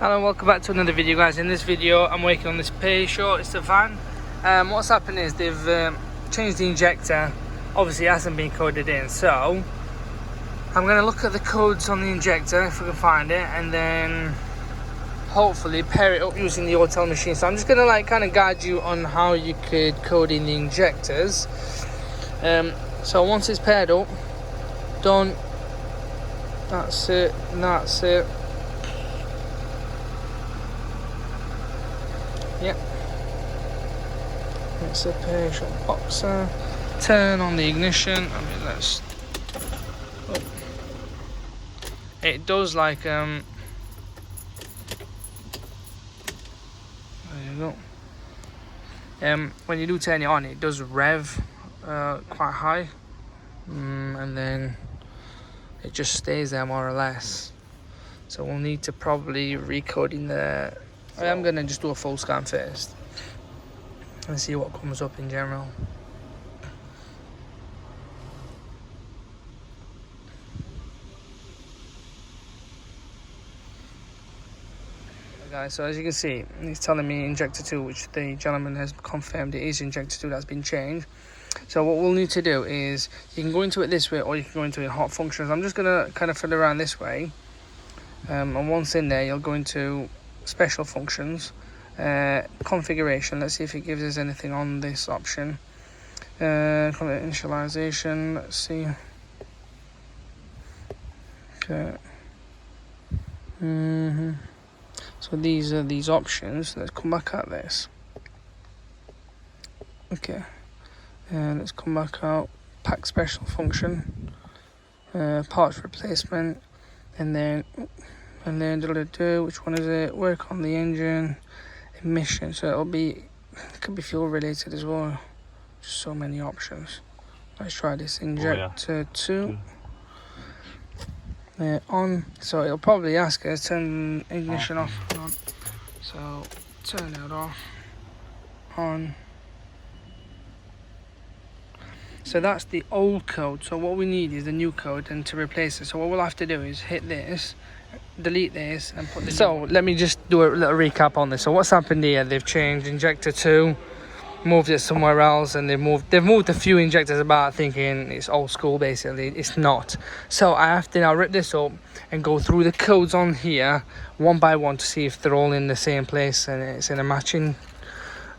Hello and welcome back to another video, guys. In this video I'm working on this Peugeot. It's a van. What's happened is they've changed the injector. Obviously it hasn't been coded in, so I'm going to look at the codes on the injector if we can find it, and then hopefully pair it up using the Autel machine. So I'm just going to kind of guide you on how you could code in the injectors. So once it's paired up, done, that's it. Yep, it's a Peugeot Boxer. Turn on the ignition. It does there you go. When you do turn it on, it does rev quite high, and then it just stays there more or less. So we'll need to probably recode in the. I am going to just do a full scan first and see what comes up in general. Okay, guys, so as you can see, it's telling me injector 2, which the gentleman has confirmed it is injector 2 that's been changed. So what we'll need to do is, you can go into it this way or you can go into it in hot functions. I'm just going to kind of fiddle around this way, and once in there you'll go into special functions, configuration. Let's see if it gives us anything on this option. Initialization, let's see. Okay. So these are these options. Let's come back at this. Okay, and let's come back out. Pack special function, parts replacement, and then which one is it? Work on the engine, emission. So it could be fuel related as well. Just so many options. Let's try this injector 2. On. So it'll probably ask us turn ignition off and on. So turn that off. On. So that's the old code. So what we need is the new code and to replace it. So what we'll have to do is hit this, delete this, and put this. So let me just do a little recap on this. So what's happened here? They've changed injector 2, moved it somewhere else, and they've moved a few injectors about, thinking it's old school. Basically it's not. So I have to now rip this up and go through the codes on here one by one to see if they're all in the same place and it's in a matching.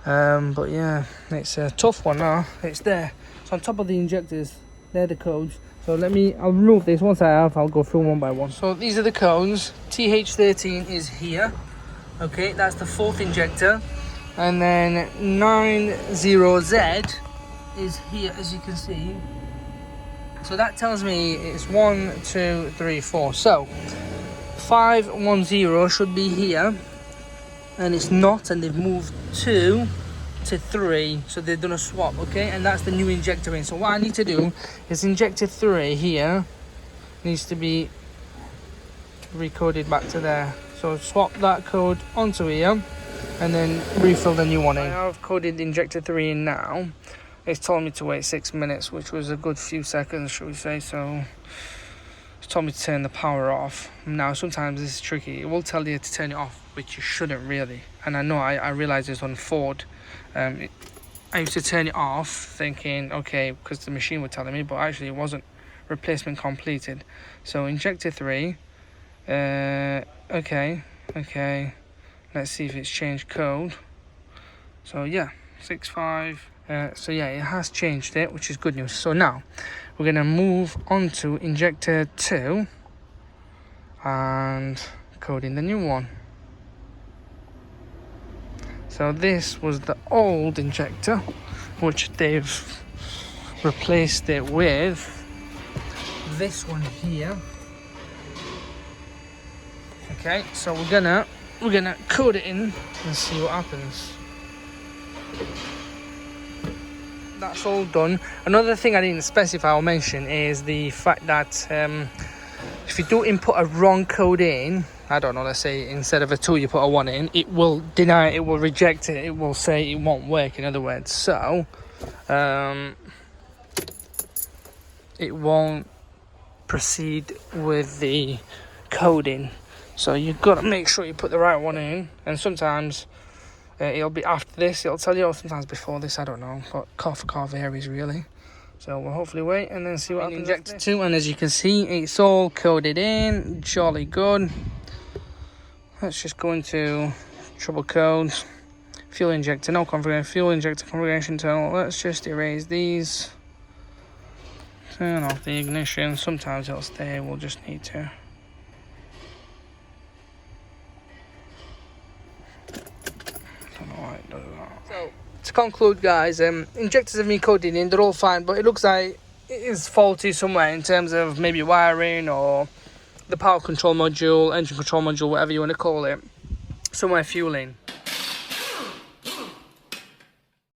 But yeah, it's a tough one now. It's there. So on top of the injectors, they're the codes. So I'll remove this. Once I have, I'll go through one by one. So these are the codes. TH13 is here. Okay, that's the 4th injector. And then 90Z is here, as you can see. So that tells me it's 1, 2, 3, 4. So 510 should be here. And it's not, and they've moved 2 to 3, so they've done a swap. Okay, and that's the new injector in. So what I need to do is injector 3 here needs to be recoded back to there. So swap that code onto here and then refill the new one in. I've coded injector 3 in now. It's told me to wait 6 minutes, which was a good few seconds, should we say. So it's told me to turn the power off. Now sometimes this is tricky. It will tell you to turn it off, which you shouldn't really. And I know I realized this on Ford. I used to turn it off thinking, okay, because the machine was telling me, but actually it wasn't. Replacement completed. So injector 3. Okay. Let's see if it's changed code. So yeah, 65. So yeah, it has changed it, which is good news. So now we're going to move on to injector 2 and code in the new one. So this was the old injector, which they've replaced it with this one here. Okay, so we're gonna code it in and see what happens. That's all done. Another thing I didn't specify or mention is the fact that if you do input a wrong code in, I don't know, let's say instead of a 2 you put a 1 in, it will deny it, will reject it, it will say it won't work, in other words. So it won't proceed with the coding. So you've got to make sure you put the right one in, and sometimes it'll be after this, it'll tell you, or sometimes before this, I don't know, but car for car varies really. So we'll hopefully wait and then see what happens. Injector 2, and as you can see, it's all coded in, jolly good. Let's just go into trouble codes. Fuel injector, no configuration, fuel injector configuration tunnel. Let's just erase these. Turn off the ignition. Sometimes it'll stay, we'll just need to. Don't know why it does that. So, to conclude, guys, injectors have been coded in, they're all fine, but it looks like it is faulty somewhere in terms of maybe wiring or the power control module, engine control module, whatever you want to call it. Somewhere fueling.